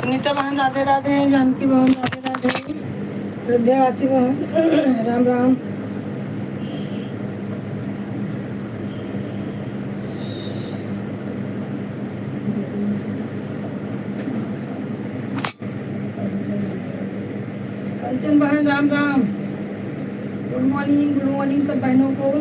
सुनीता बहन राधे राधे, जानकी बहन राधे राधे, अयोध्यावासी बहन राम राम। कंचन बहन राम राम, गुड मॉर्निंग सब बहनों को।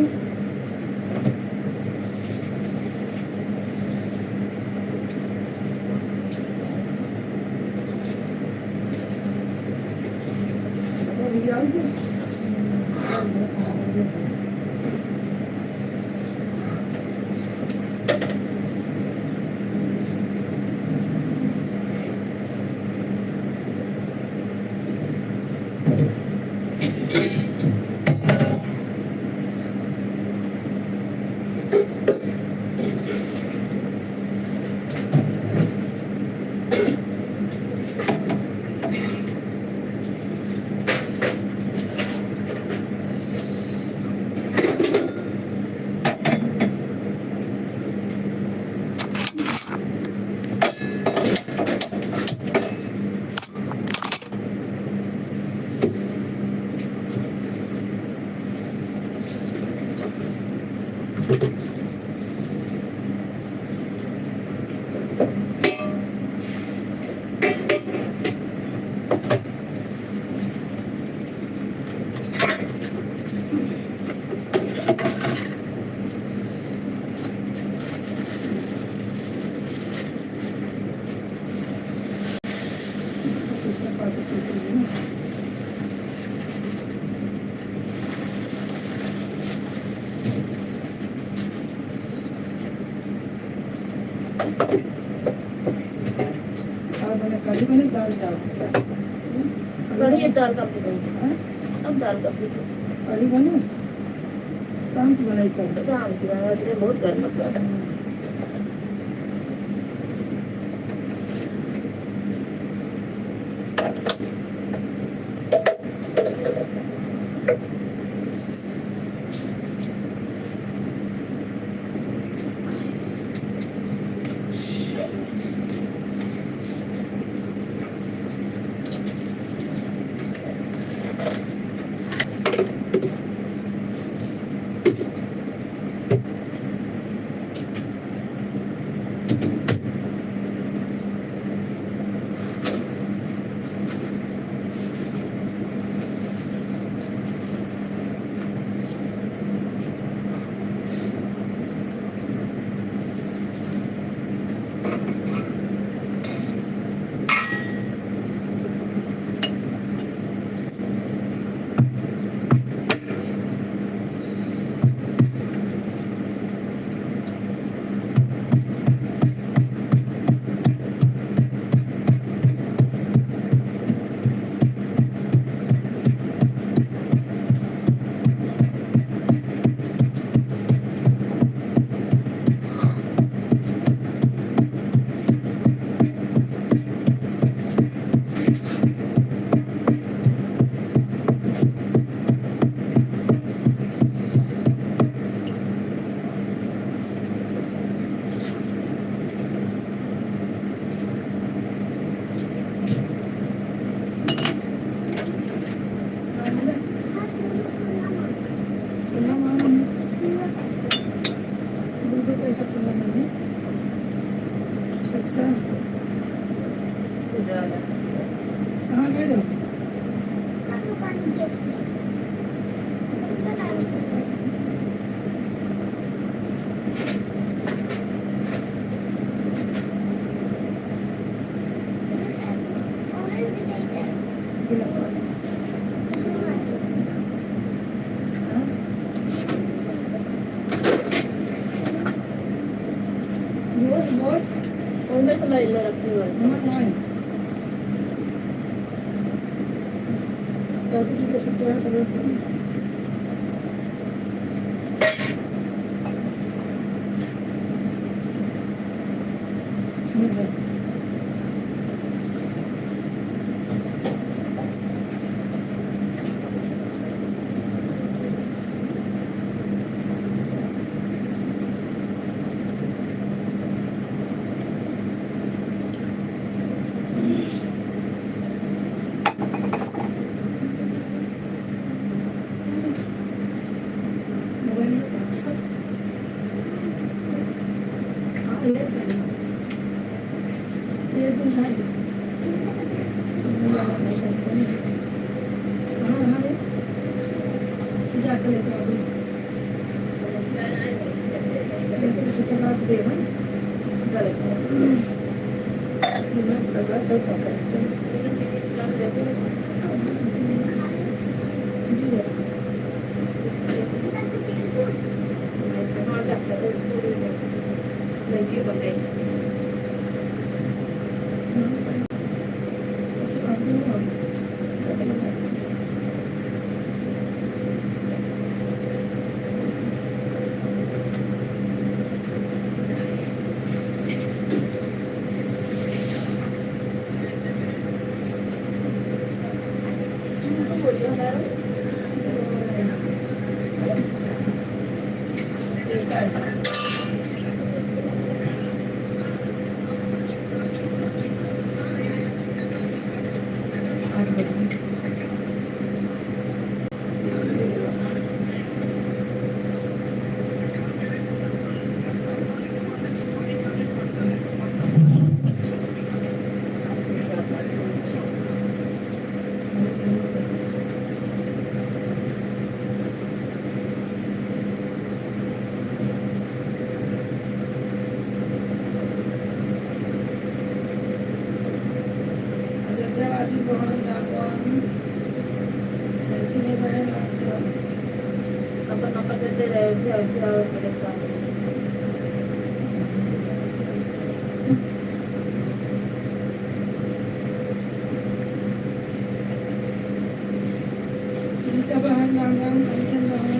कढ़ी बने दाल चावल, कढ़ी दाल का अब दाल का कढ़ी बने शाम की बनाई कर शाम की बना बहुत गर्म होता है। ये तो है जास्त लेतो आपण शुक्रवार देवा देवासी भवन जागवान ऐसी नहीं बने अपन अपन देते रहे थे मेरे पास सीता बहन जागवान कंचन बहन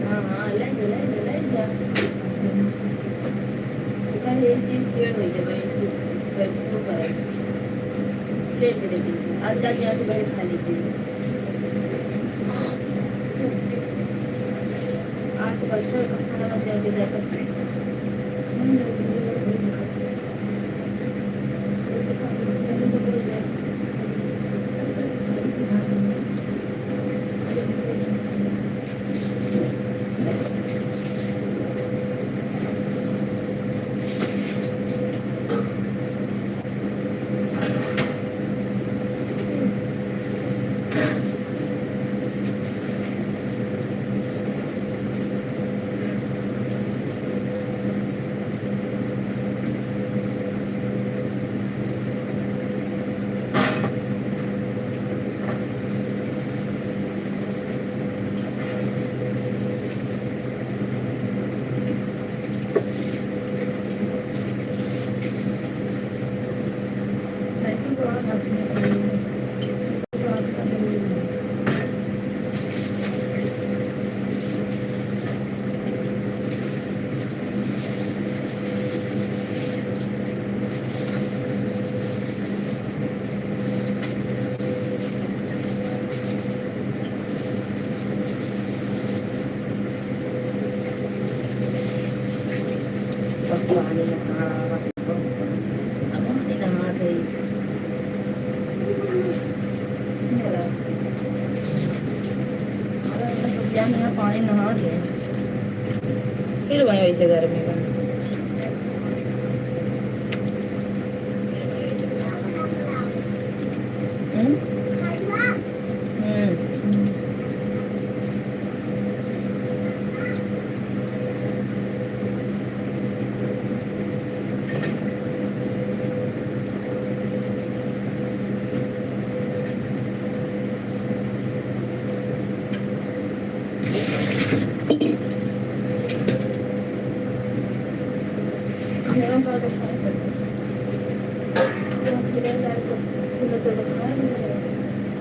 हाँ ले जा ये चीज क्लियर हुई है भाई तो करे ले आज जाके आज बड़े खा लेते हैं 8 बच्चे खाना बन जाके जाकर पानी नहा दे फिर वहीं वैसे गर्मी में हम्म हम्म गरम का तो खाया करते हैं सीरियल डाल के फूल चढ़ खाया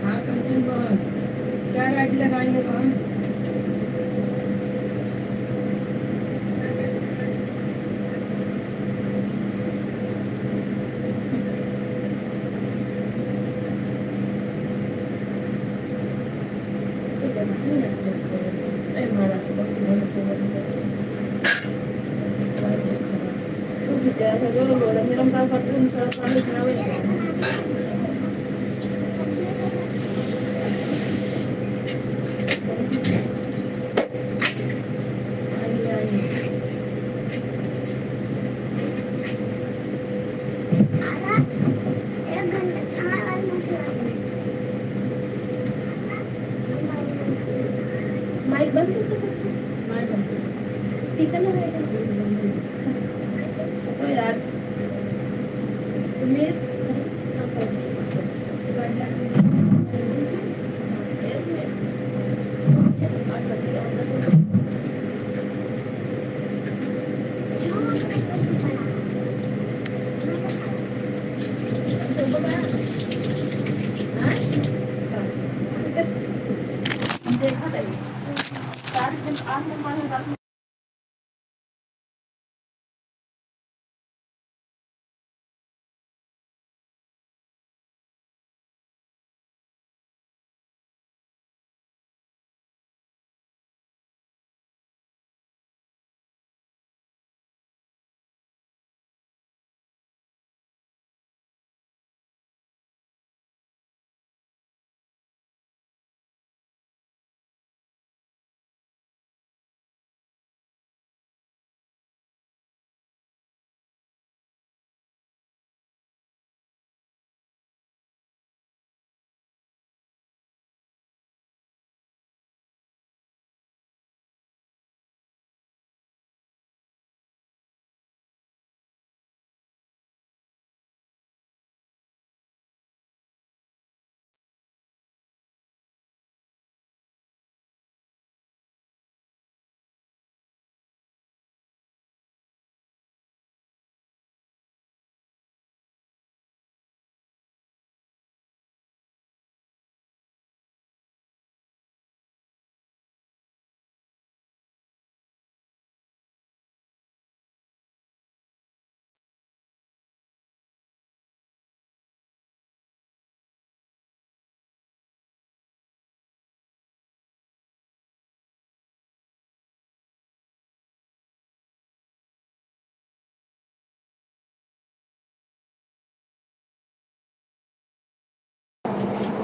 हाँ कंचन बहन 4 आईडी लगाई है बहन अरे मारा घर से गरम का करते हैं पानी बनावे आई आई माइक बंद कैसे करते माय बनते स्पीकर लगाएगा तो यार सुमित देखा था 8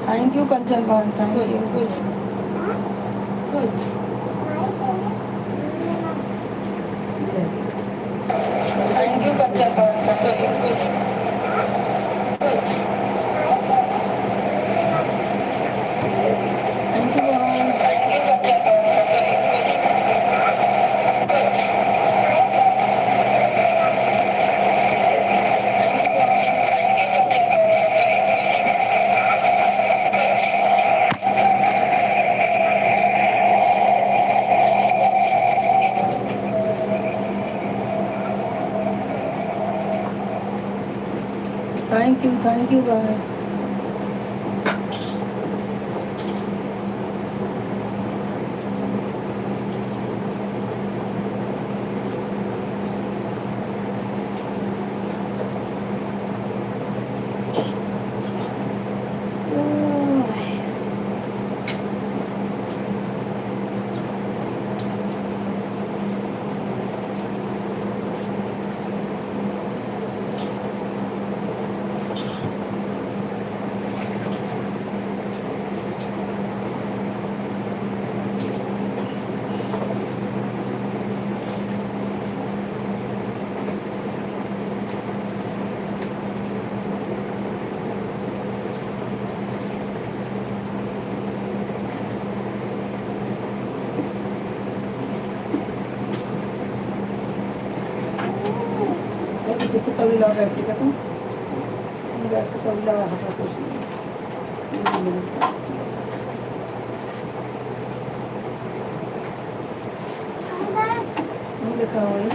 थैंक यू कंचन बहन थैंक यू थैंक यू कंचन बहन थैंक यू थैंक यू बहन थैंक यू बहन ठीक है तभी लगा ऐसे का तो गैस का तभी लगा था कुछ नहीं देखा वही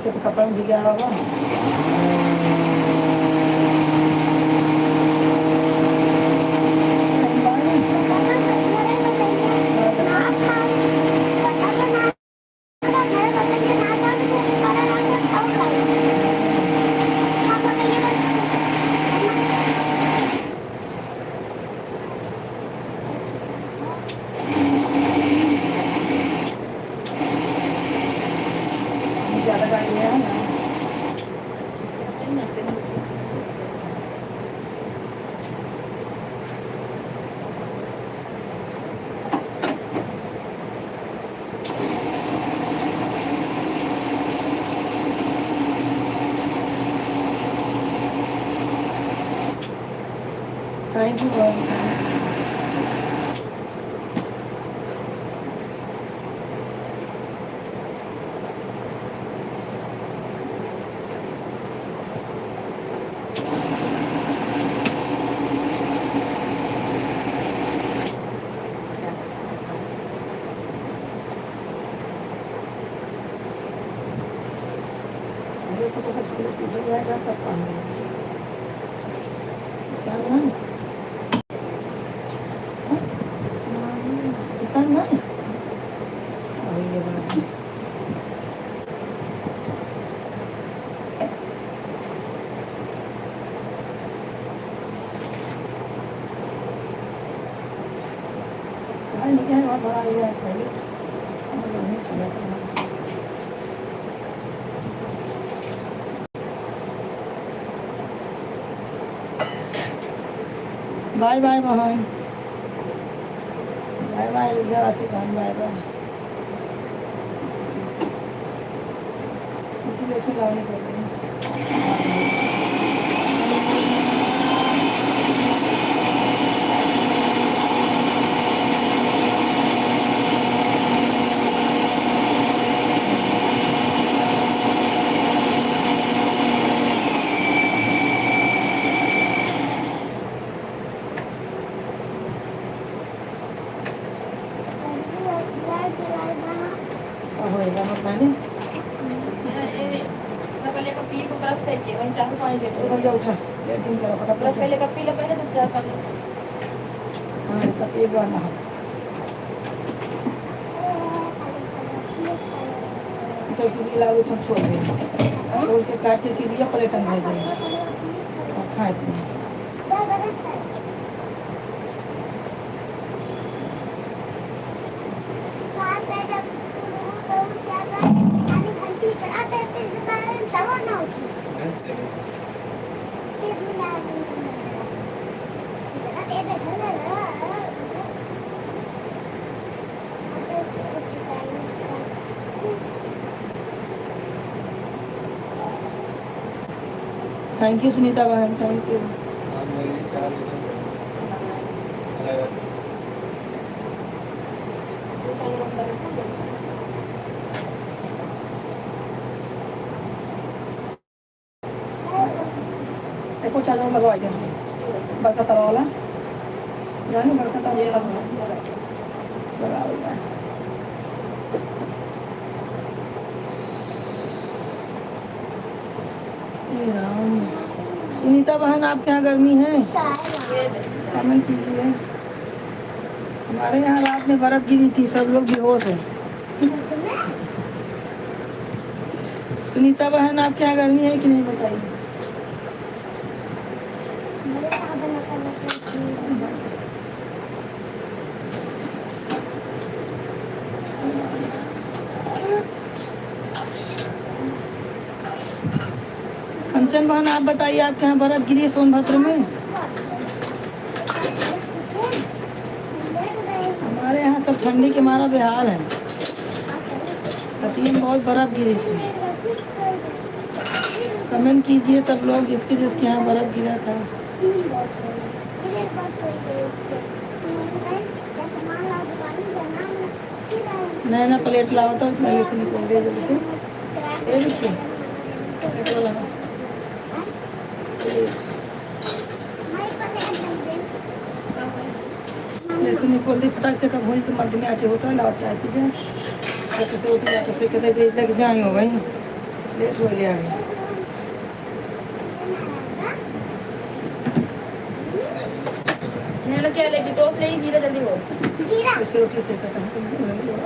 तो कपड़ा में भिगा हुआ ज़्यादा गाड़ी है ना थैंक यू पीछे जाएगा तब पानी किसान नहीं किसान नहीं ये बात है निकल और बड़ा ये पहले नहीं चला बाय बाय बहन बाय बाय विद्यावासी बहन बाय बाय मोटिवेशन लाने पड़ते हैं होएगा मतलब नहीं पहले का पी को ब्रश करके वहीं चाकू पानी लेते हो जा उठा ये दिन करो ब्रश फटाफट पहले का पी लो पहले तो चार पानी हां तब ये बना है तो इसलिए लागू तो छोड़ दे छोड़ के काट के दिया प्लेट में दे और खाए पी थैंक यू सुनीता बहन थैंक यू देखो चादर लगवा दे बड़का तवा वाला जाने बड़का तवा लगा हुआ है राम सुनीता बहन आपके यहाँ गर्मी है कमेंट कीजिए हमारे यहाँ रात में बर्फ गिरी थी सब लोग बेहोश हैं सुनीता बहन आपके यहाँ गर्मी है कि नहीं बताइए कंचन बहन आप बताइए आपके यहाँ बर्फ गिरी है सोनभद्र में हमारे यहाँ सब ठंडी के मारा बेहाल है हतीम बहुत बर्फ गिरी थी कमेंट कीजिए सब लोग जिसके जिसके यहाँ बर्फ गिरा था नया नया प्लेट लाओ तो गले से निकल दिया जल्दी से ये देखिए लहसुन निकोल दी फटाक से कब भूज तो मध्यम आँच होता है लाओ चाय पी जाए ऑटो से उठी ऑटो से कहते देर तक जाए हो भाई लेट हो गया अभी मैंने क्या लेगी टोस्ट लेगी जीरा जल्दी हो ऐसे रोटी से कहता है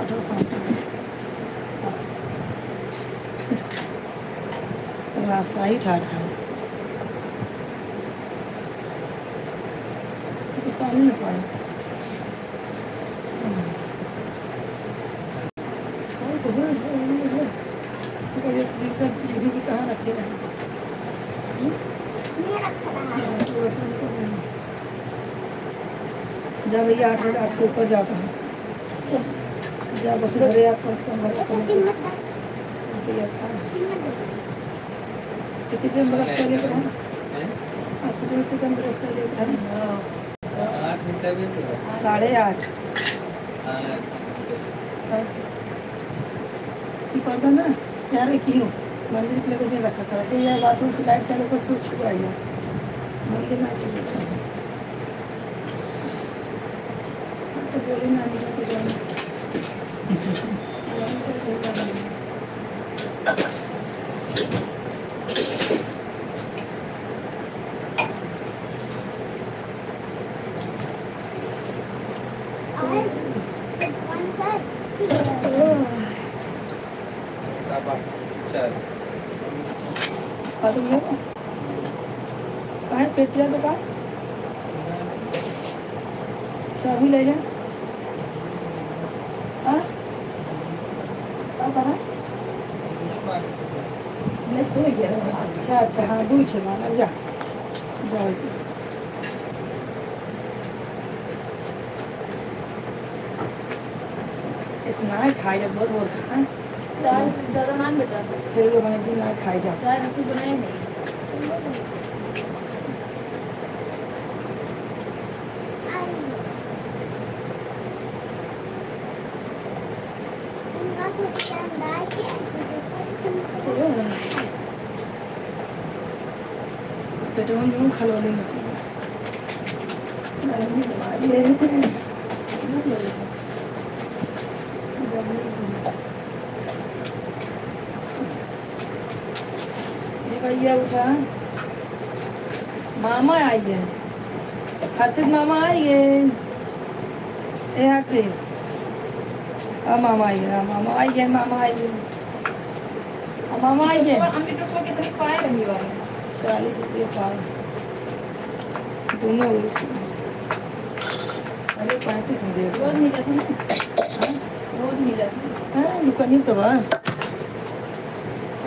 ऑटो साथ रास्ता ही ठाठ है साल नहीं पाए भी कहाँ रखे हैं जा भैया 8 के ऊपर जाता हूँ जा बस घरे आपको कितने बरस कर लेकर हॉस्पिटल कितने बरस कर लेकर 8:30 की पड़ता ना यार रखी हूँ मंदिर के लेकर रखा करा चाहिए बाथरूम से लाइट चालू कर सूट छुपा जाए मंदिर ना चाहिए तो बोले नानी के जाने से तुम लोग कहाँ पेटिया तो कहाँ चाबी ले जा अच्छा अच्छा हाँ दूध छे माना जा जाओ इस ना खाई जा बहुत बहुत खा चाय ज़्यादा नान बेटा फिर लोग मैंने जी ना खाई जा चाय अच्छी बनाए नहीं बेटा हम लोग खा लो नहीं मची भैया उठा मामा आई है हर्षित मामा आई है ए हर्षित मामा आई है मामा आई है मामा आई है मामा आई है अम्मी तो कितने पाए रही वाले 40 रुपये पाव दोनों अरे 35 में दे रोज मिला था ना रोज मिला था हाँ दुकानी तो बा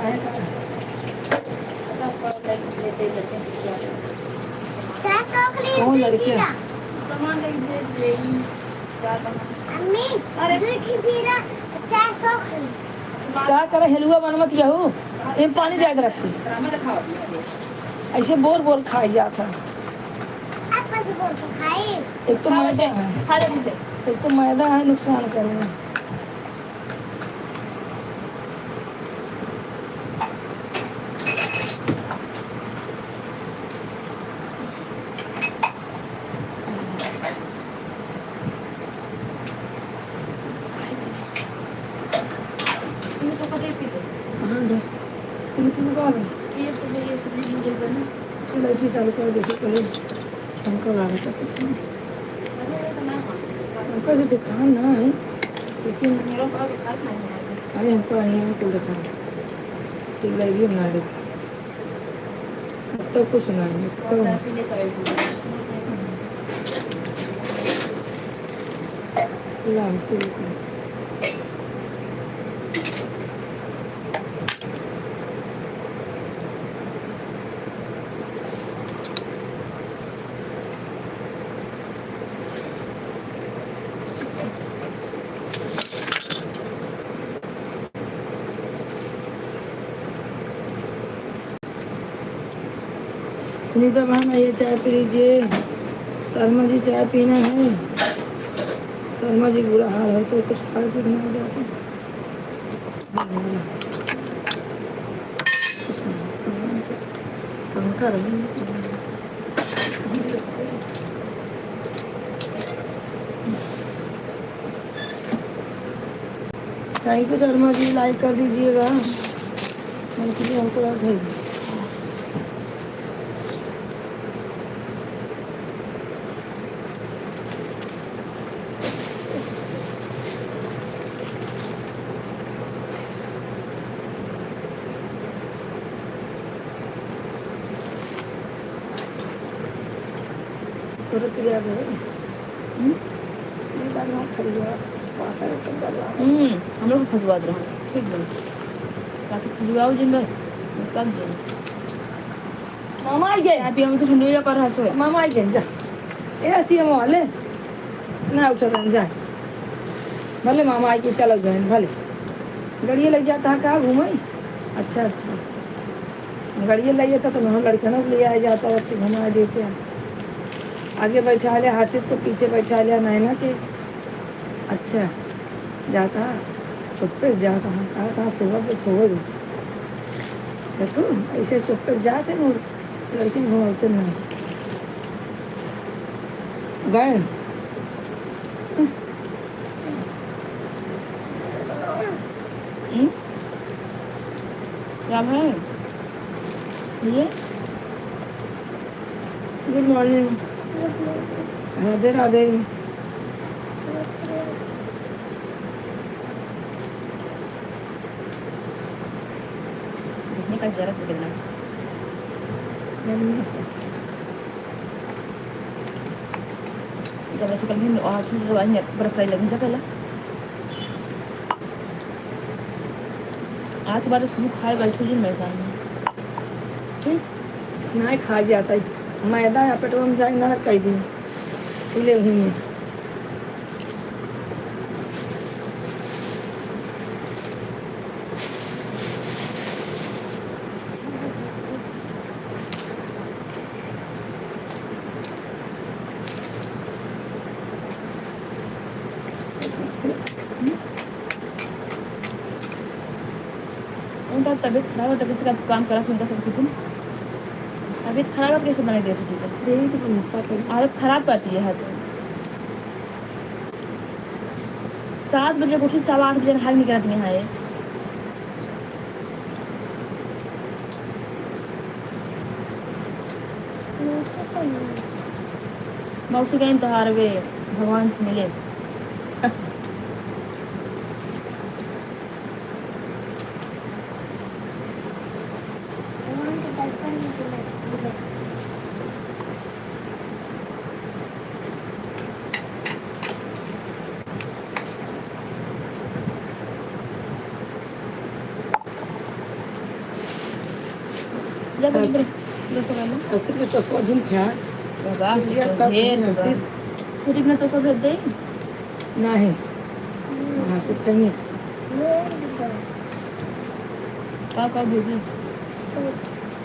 आए का कौन लड़कियाँ सामान लेके दे अम्मी अरे क्या करे हलुआ बनमत यहू ये पानी जाए रखी ड्रामा दिखाओ ऐसे बोल बोल खाई जाता एक तो मैदा है खा ले इसे एक तो मैदा है नुकसान करेगा इनको पता ही पीते हाँ दे तुमको लगा ये मुझे बना चलो जी चालू कर देखो पहले शंकर आ रहा कुछ नहीं हमको से दिखा ना है लेकिन मेरे को खा खाने अरे हमको नहीं को दिखा सिलाई भी बना दे तो कुछ सुनाएंगे तो चाय पी लेता है लाम को सुनीता बहन ये चाय पी लीजिए शर्मा जी चाय पीना है शर्मा जी बुरा हाल है तो कुछ खाए पी नहीं जाते शंकर है thank you Sharma ji, like कर दीजिएगा। मंथली हमको और भेज दीजिए। रुपया दो सीधा ना खरीदवा पाता है तो बड़ा हम लोग खजवा दे रहे हैं ठीक है बाकी खजवाओ दिन बस पक जाए मामा आई गए अभी हम तो ठंडी हो कर हंसो मामा आई गए जा ए ऐसी हम वाले ना उतर जाए भले मामा आई के चलो गए भले गड़िया लग जाता है कहाँ घूमे अच्छा अच्छा गड़िया लग जाता तो वहाँ लड़कनों को ले आया जाता बच्चे घुमा देते हैं आगे बैठा लिया हर्षित को पीछे बैठा लिया नैना के अच्छा जाता चुप्पे से जाता हाँ कहा कहाँ सुबह पे सो दो देखो ऐसे चुप्पे से जाते ना लड़की घुमाते नहीं गए क्या है ये गुड मॉर्निंग राधे राधे देखने का जरा बदलना जब ऐसे कल भी आज से जो आई बरस लाई लगी जा पहला आज के बाद इसको खाए बैठो जी मेरे सामने स्नैक खा जाता है मैदा या पेट्रोल में जाए ना कह दी खुले हुई में उनका तबीयत खराब होता किसी का काम करा सुनता सब ठीक तबीयत खराब है कैसे बना देती ठीक है यही तो निका कर आदत खराब करती है हद 7 बजे उठी 8:15 बजे हाल नहीं कराती यहाँ ये मौसी गई त्योहार वे भगवान से मिले जब हर्षित के चौथा दिन था सूटी में टोसा भेज दे नहीं हर्षित कहीं का भेजी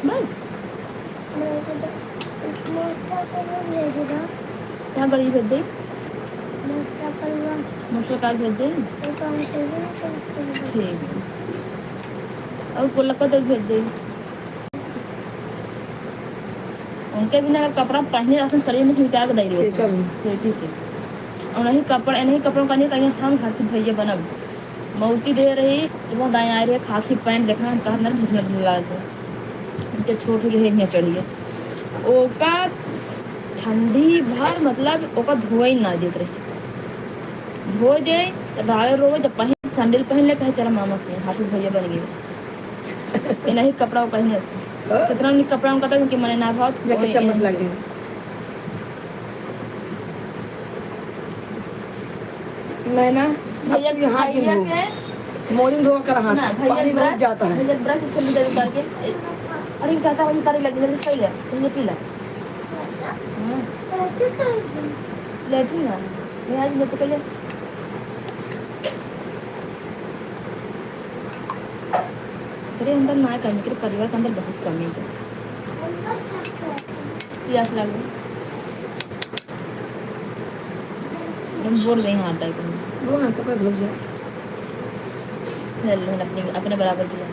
बस यहाँ गड़ी भेज दे मुश्किल कार भेज दे ठीक है और कोलका तक भेज दे उनके बिना अगर कपड़ा पहने रहते शरीर में सिमटा के दे रही हो ठीक है और नहीं कपड़ों का नहीं कहीं हम हर्षित भैया बनब मौसी दे रही वो दाएँ आ रही है खाकी पैंट देखा हम कहा ना भूखने लगा दे उनके छोटे के चढ़ी है ओका ठंडी भर मतलब ओका धोई ना देते रही धो दे तो डाले रोवे जब पहन सैंडल पहन ले कहे चला मामा के हर्षित भैया बन गए नहीं कपड़ा पहने कितना नहीं कपड़ा उनका था कि मैंने ना भाव जाके चम्मच लग गई मैं ना भैया हाथ भैया धो के मॉर्निंग धो कर हाथ ना पानी भैया बहुत जाता है भैया ब्रश इसके अंदर करके अरे चाचा वही करे लगे जल्दी पी ले चाहिए पी ले लेटिंग ना मैं आज ले पकड़ ले तेरे अंदर ना करने के परिवार के अंदर बहुत कमी है प्यास लग गई हम बोल गई हाथ टाइप में वो ना कपड़ा धो जाए अपने अपने बराबर किया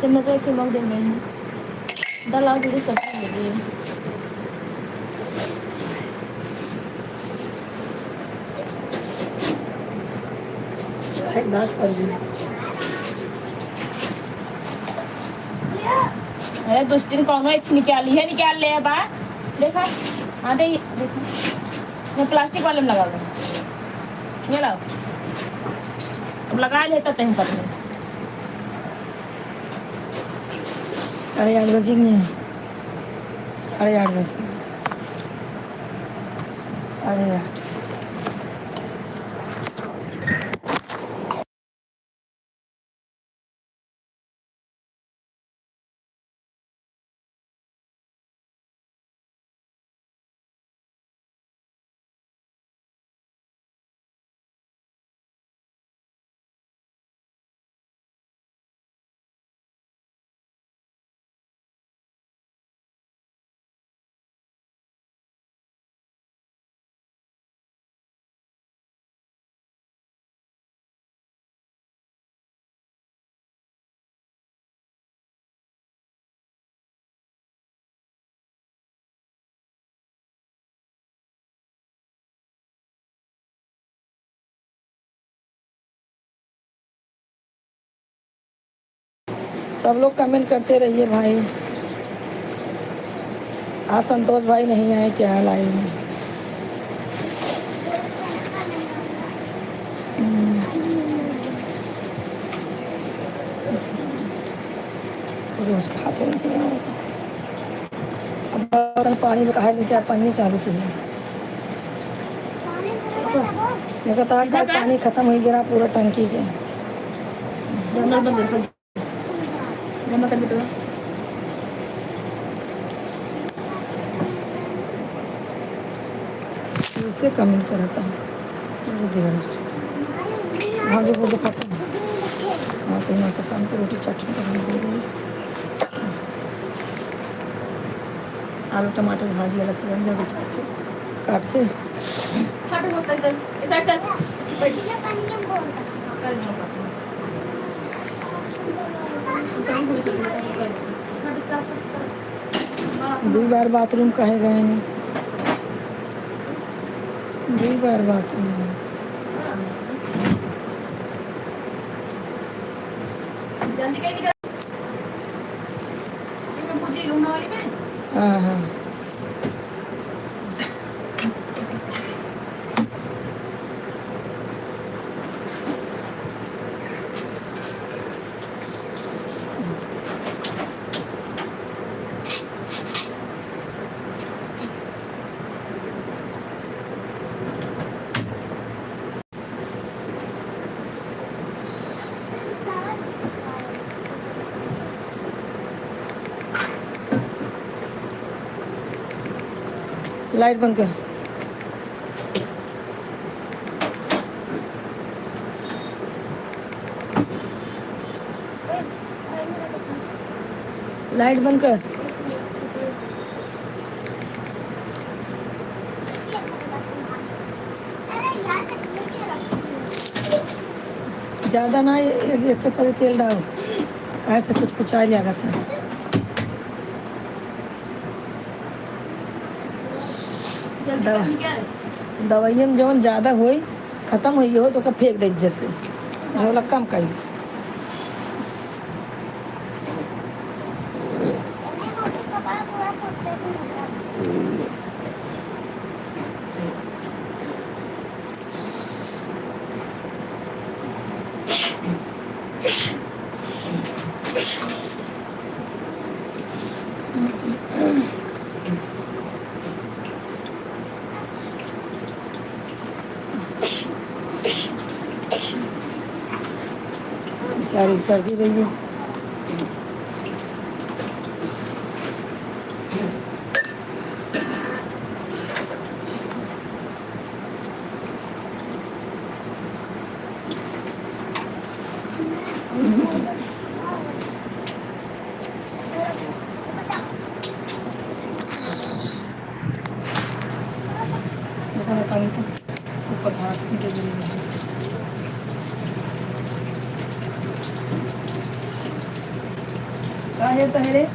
चम्मच रख के मग दे में दाल आओ थोड़ी सब्जी लगी एक दांत कर दी। अरे दुष्टिन कौनो एक निकाली है, निकाल ले बा। देखा हाँ दे देखो, मैं प्लास्टिक वाले में लगा दूँ। ये लो, अब लगा लेता तहीं पर में। 8:30 बजेंगे। 8:30 बजे। 8:30। सब लोग कमेंट करते रहिए भाई। आज संतोष भाई नहीं आए क्या लाइव में? रोज खाते नहीं हैं। अब पानी में कहा लेके पन्नी चालू की है। लगातार कल पानी खत्म हो गया पूरा टंकी के। जमा कर बेटा। इससे कमेंट करता है हाँ जी बोलो फट से। हाँ कहीं ना तो शाम को रोटी चटनी करनी दे रही। आलू टमाटर भाजी अलग से बन जाएगी काट के। दो बार बाथरूम कहे गए नहीं। 2 बार बाथरूम है। हाँ हाँ लाइट बंद कर। लाइट बंद कर। ज़्यादा ना एक के पर तेल डाल कहे से कुछ पुछा लिया था। दवाइयों में जवन ज़्यादा हो ख़त्म हो तो फेंक दे जैसे झोला कम कर। बेचारी सर्दी रही है। ऊपर हाथ नीचे है तो है रे।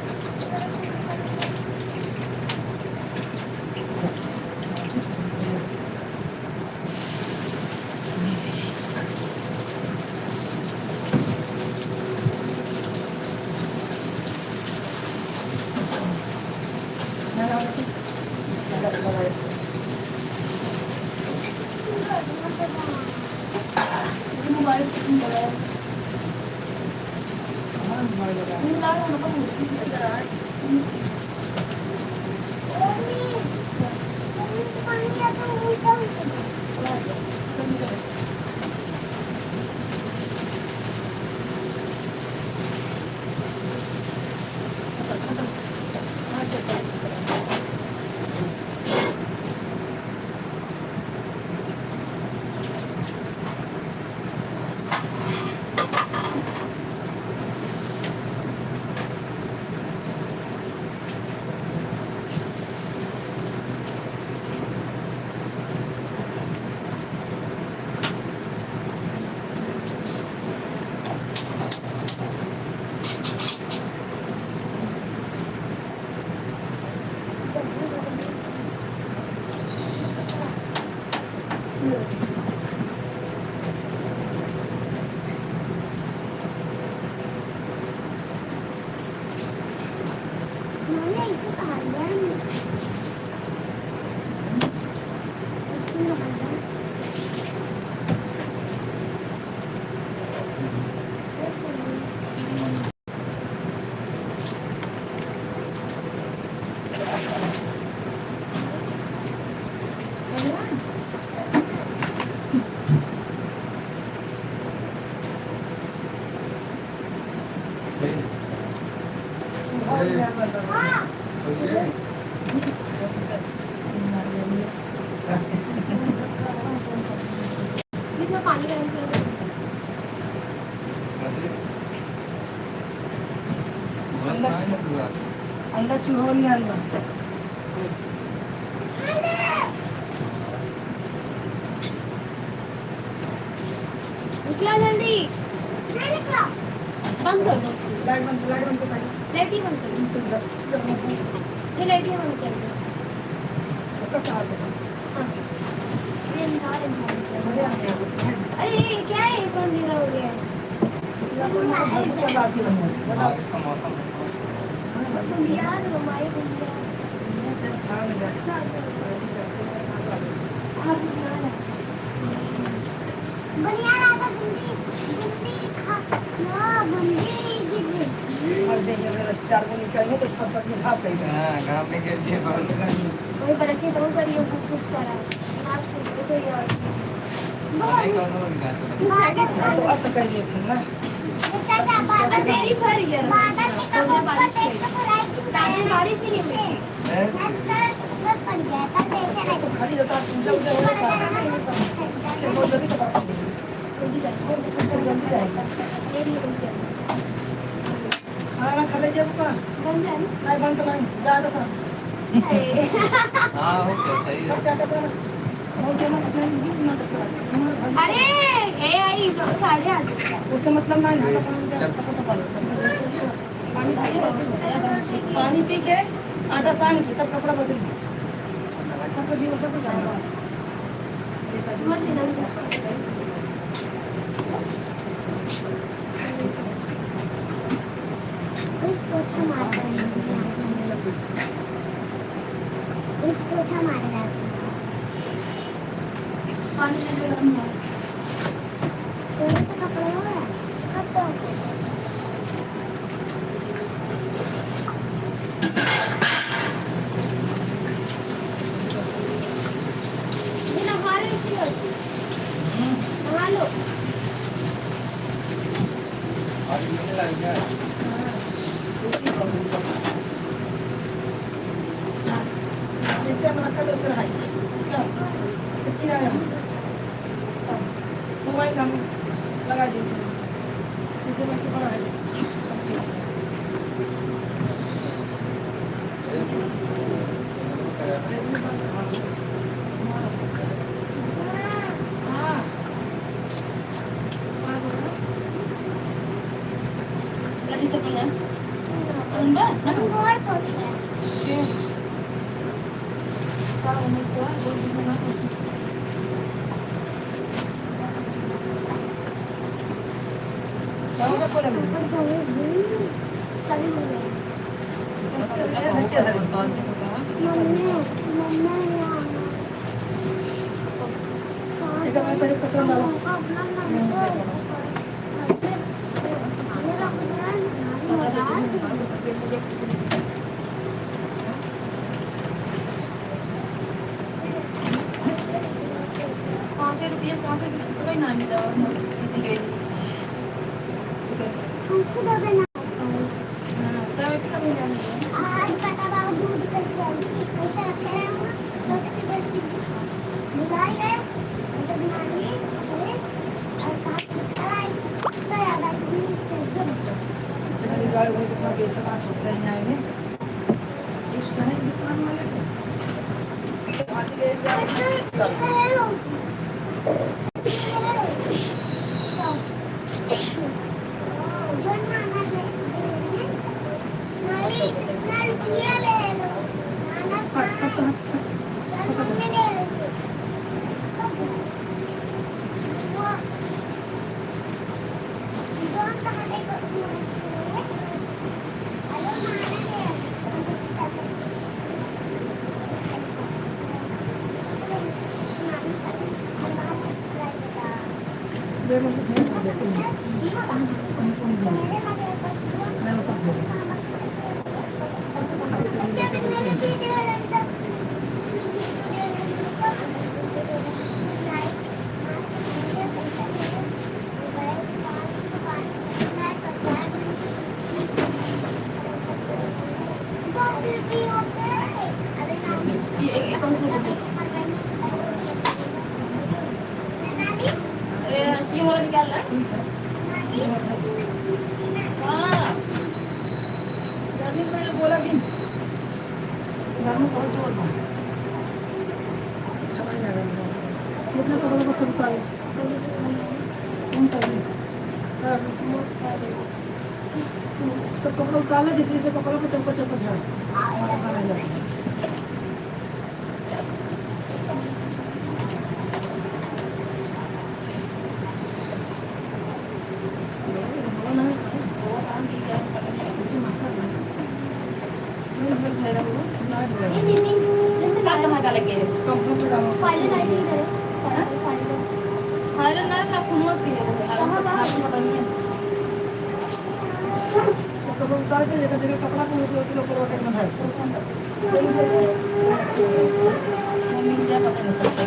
पानी गरम कर अंदर चूहो नहीं अंदर निकला जल्दी नहीं निकला बंद कर दो लाइट बंद कर लाइट ही बंद कर दो ये लाइट ही बंद कर दो ये अंधार अरे ये क्या है कौन अंधेरा हो गया चला के बनिया से बता यार हमारे बंदिया बनिया राजा बंदी खा ना बंदी गिर और से ये चार को निकालिए तो फटफट में साफ कर दे हां काम में गिर गया बहुत वही बरसे तो करियो खूब सारा आप सुन तो यार तो अब तक कहिए फिर ना चाचा बाबा तेरी भर यार बाबा के कब बारिश ताजी बारिश ही नहीं हुई बस बन गया तब देखे तो खड़ी होता पूजा उजा हो जाता है बहुत जल्दी तो जल्दी जाएगा खाना खा ले जब का बन रहा है नहीं बंद नहीं जा तो सा हां ओके सही है जा तो सा और क्या ना तो अरे ए आई 8:30 उससे मतलब ना ना सा पानी पी के आटा सान के तब कपड़ा बदल सब जीव सब जाएगा मत देना पोछा मारता है एक पोछा मार रहा है पानी में गरम है तो कपड़ा हो रहा है कब तो ये नहा लो इसी नहा लो और मुझे लग गया जैसे अपना कल उसे रहा चल कितना है मोबाइल हम लगा दीजिए जैसे वैसे बड़ा है और पोछा ₹5 छुट्टी ना मिला और हमको दो देना चाय अच्छा भी नहीं आज पता बाबू दूध कैसे आई पैसा रखे रहे हो तो किसी को चीज बुलाई गए तो बीमारी है और पास आई तो याद आ गई इससे मेरी गाड़ी में कितना पैसा पास होता है यहाँ आए उसका है दुकान वाले आदि ले जा हेलो जन्ना ना ले नहीं कितना रुपया ले लो नाना मम्मी ले लो वो जोन कहाँ ले गए हेलो नाना दे मुझे दे देती हूँ कहीं कौन दे मैं मतलब दे सी वाला निकाल ला हाँ गर्मी में मैंने बोला कि गर्मी बहुत जोर था समझ नहीं आ रहा कितना कपड़ा को सब उतारे कौन टाइम सब कपड़ा उतार जैसे जैसे कपड़ा को चौका चौका था हमारा सारा जाए कहाँ लगे कंफर्ट डालो फाइल नहीं करे फाइल ना ना खुमस की है हाथ में बनी है सब कपड़ा उतार के जगह जगह कपड़ा को किलो पर रॉकेट में धार मम्मी क्या पता नहीं चलता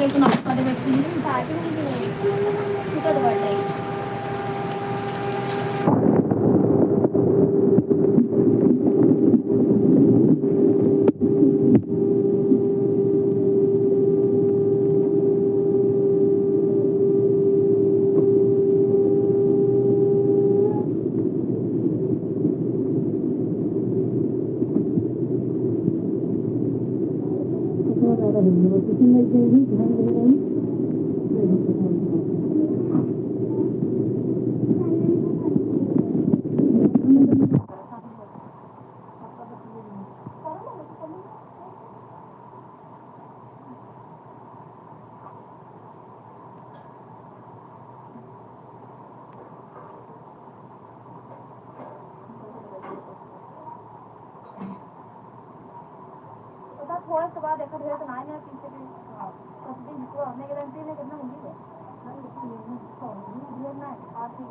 तो नाश्ता वाले बैठे हैं बाजू में कितना दबाता है थोड़ा सा बाद देखा तो ना ना पीछे भी कसदी को हमने गारंटी ने कितना होगी है नहीं लेकिन ये ना आप ही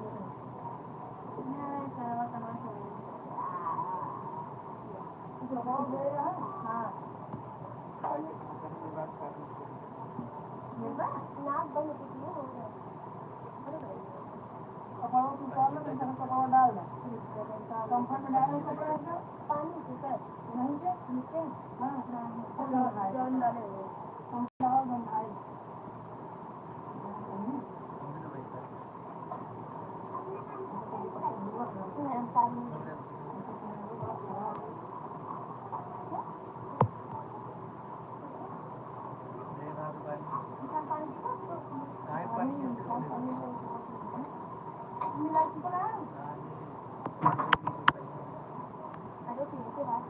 ना करवा करवा जो हो गया हां ये ना बंद कीजिए हो गया कपड़ा को डाल में कपड़ा डाल दे कंफर्ट में डालने कपड़ा पानी से नहीं से नीचे हां जॉन डाले हम डाल बनाए मिला के पड़ा अरे पीने के बाद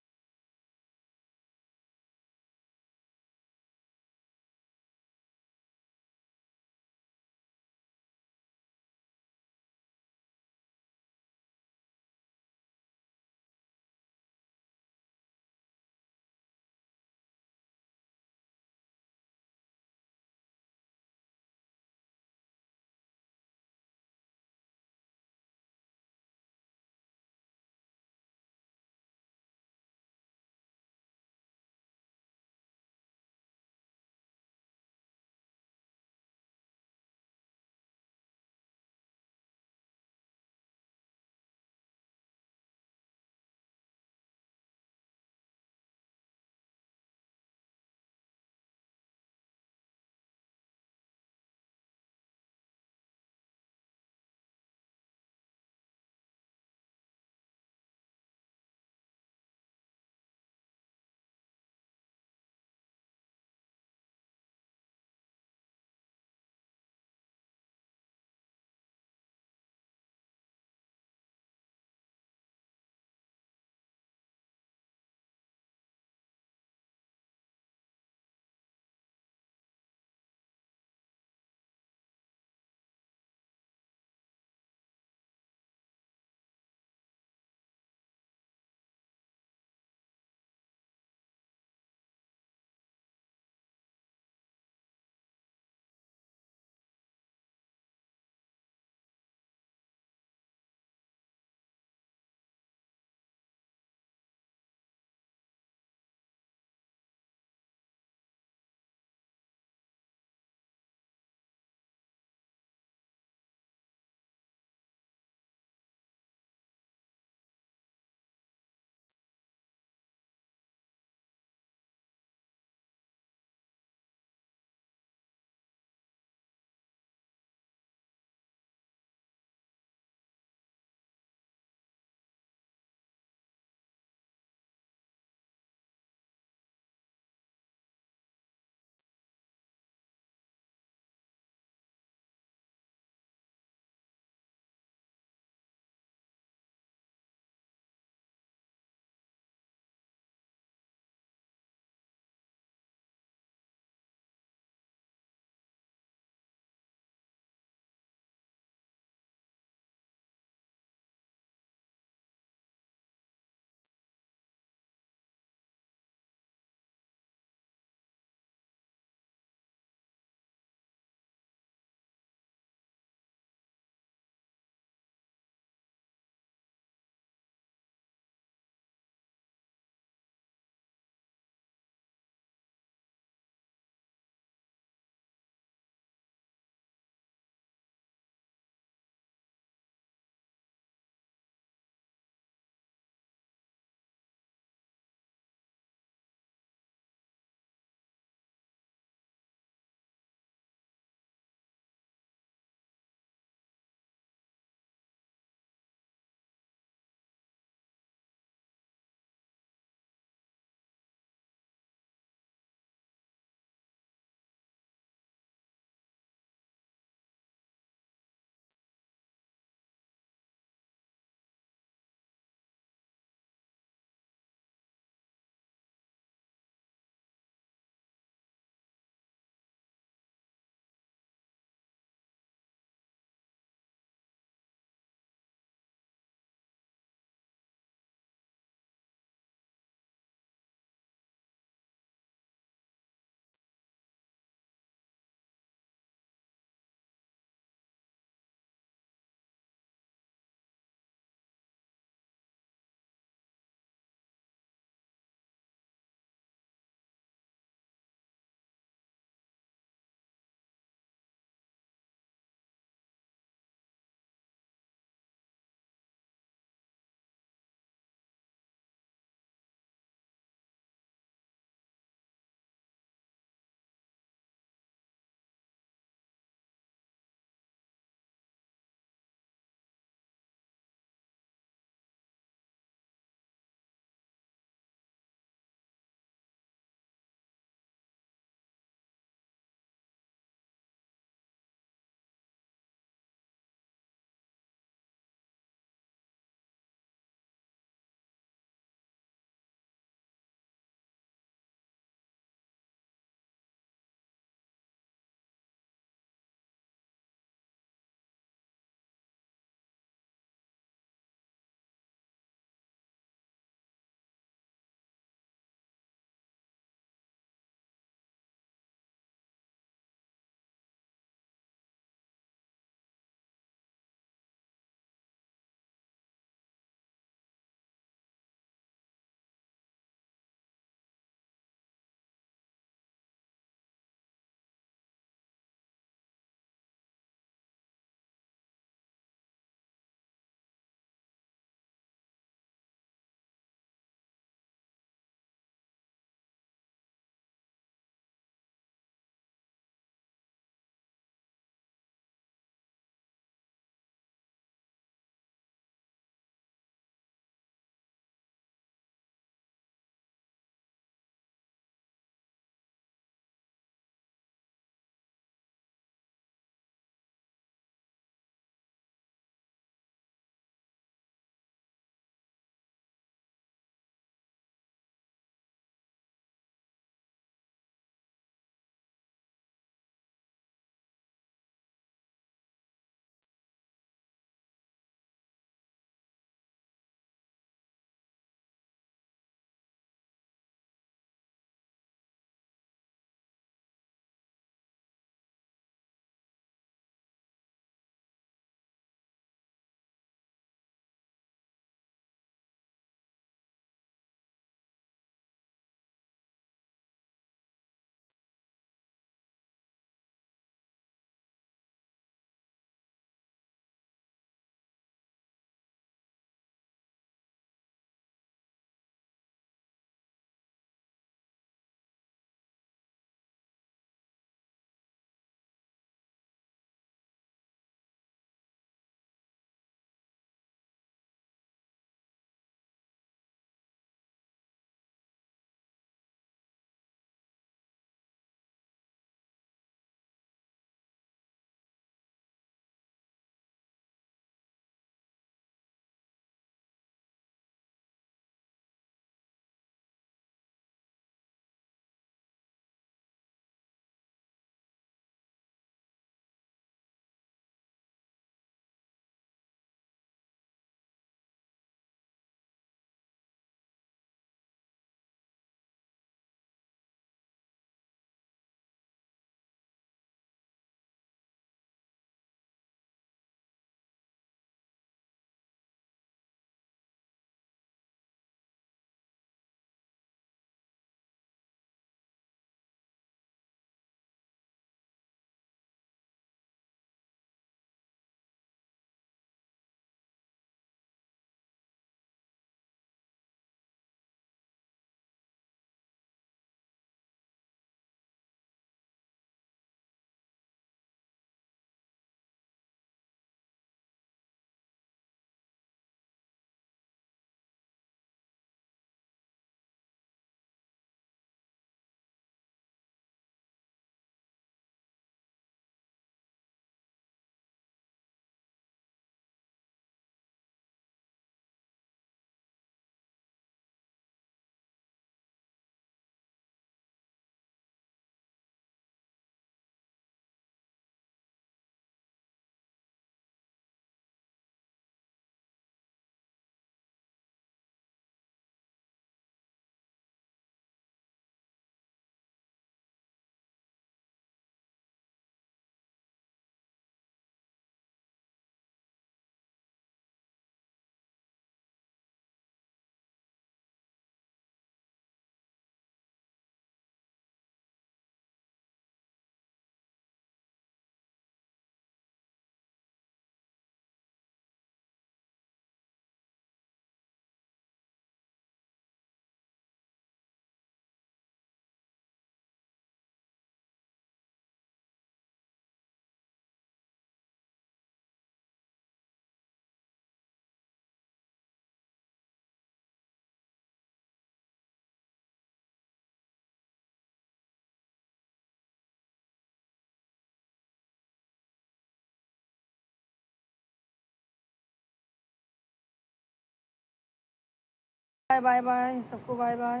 बाय बाय बाय सबको बाय बाय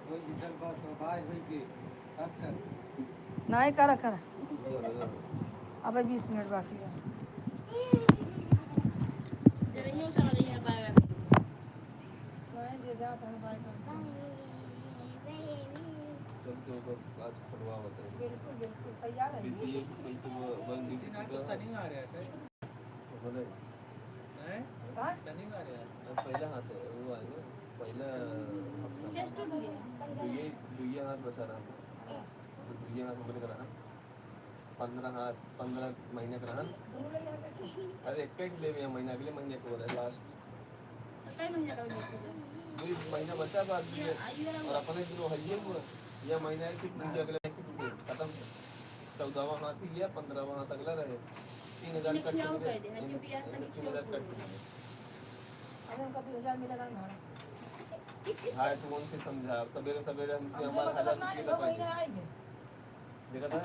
कोई विचार बात तो बाय होई के खास कर नहीं करा करा अबे 20 मिनट बाकी है जब यही चला जाइए बाय बाय नहीं जे जा अपन बाय कर चल के होगा आज खड़वा होता है बिल्कुल बिल्कुल तैयार है बीसी पैसे वन किसी ना तो शनिवार है बोले हैं हाँ? शनिवार है पहला हाथ है वो है ना पहला टेस्ट हो गया दुइये हाथ बचा रहा तो दुइये हाथ बोले रहा 15 महीने का रहा अरे एक ले लिया महीना अगले महीने को बोला लास्ट कई महीने का हो कोई महीना बचा बाद और अपने जो है ये यह महीना है कि टूटे अगले है कि टूटे खत्म 14वां हाथ ही या 15वां हाथ अगला रहे 3000 कट 3000 कट अबे उनका 2000 मिलेगा ना भाड़ा हाँ तो उनसे समझा सवेरे सवेरे हमसे हमारा मतलब 1000 ना रुपये जो का महीने पाएंगे आएंगे देखा था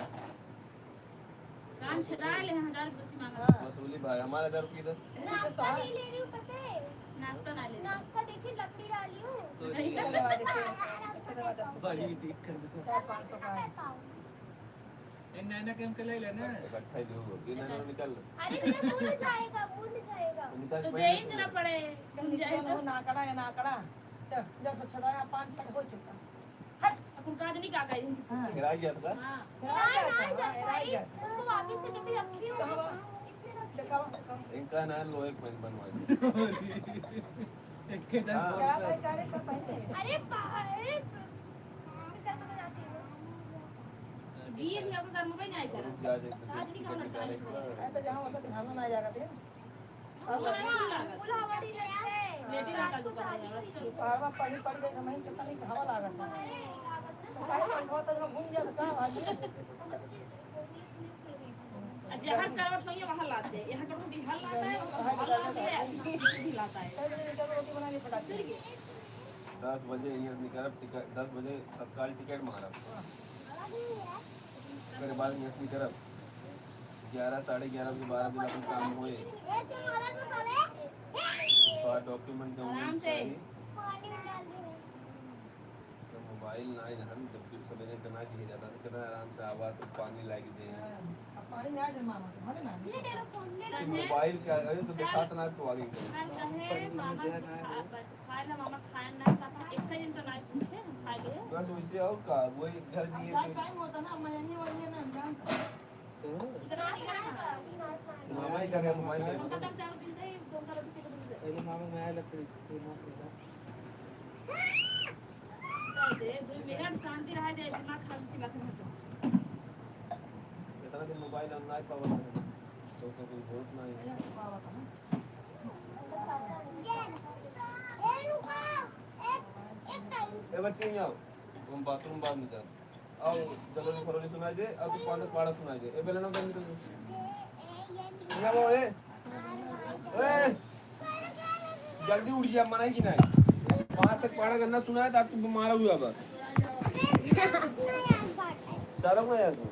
कान छेड़ा ले 1000 रुपये से मांगा हाँ वसूली भाई हमारा 1000 रुपये इधर नाश्ता नहीं ले रही हूँ पता है नाश्ता ना ले नाश्ता देखिए लकड़ी डाली हूँ तो दवा देते बड़ी ठीक कर दो 400-500 का है इन नैना केम के ले लेना इकट्ठा ही जो दिन में निकल अरे मेरा भूल जाएगा निकाल तो दे ही देना पड़े वो नाकड़ा है नाकड़ा चल जब से छड़ा 5-6 हो चुका हट अपन काज नहीं का गई हाँ फिर आ गया था हां उसको वापस करके भी रखी हूँ इसमें रख दिखाओ इनका ना लोहे पेन बनवाए एक के क्या भाई कार्य कर पहले अरे अरे कर्म में जाती हूँ गिर या अपन कर्म पे नहीं आएगा रुक जा दे काज नहीं करना चाहिए मैं तो जहाँ होता ध्यान ना जाएगा फिर फुलहावरी लगते बेटी लगा दो चल पारवा पढ़ी पढ़ गई मैं पता नहीं हवा लागत है काहे पर बहुत सारा घूम जाता का आज जहाँ करवट नहीं है वहाँ लाते हैं यहाँ करवट बिहार लाता है वहाँ लाते हैं भी लाता है रोटी बनानी पड़ती है 10 बजे यहाँ निकल टिकट 10 बजे तत्काल टिकट मारा फिर बाद में यहाँ निकल 11 साढ़े 11 बजे 12 बजे अपन काम हुए तो डॉक्यूमेंट आराम से। तो मोबाइल ना ही हम जब भी सवेरे जना दिए जाता तो कितना आराम से आवा तो पानी लाग दे अब पानी ना जमा मत भले ना मोबाइल क्या है तो दिखाता ना तो आगे करो मामा खाए ना एक दिन तो नहीं पूछे खा लिए बस वैसे और का वही घर दिए अच्छा टाइम होता ना मजनी वाली है ना जान इतना नहीं करना मामा ही करे मोबाइल में खत्म चावल पीस दे दो का रोटी से दे पहले मामा में आया लकड़ी दे मेरा शांति रह जाए दिमाग खाली लखन होता कितना दिन मोबाइल ऑनलाइन पावर तो कोई बहुत नहीं बाबा का ए बच्चे नहीं आओ तुम बाथरूम बाद में जाओ आओ चलो ने फरोली सुनाई दे अब तू पांच पाड़ा सुनाई दे ए बेला ना निकल ना वो ए जल्दी उठ जा मना की नहीं 5 तक पाड़ा करना सुनाया था तू बीमार हुआ बस शर्म है यार तू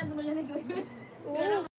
दोनों जने क्यों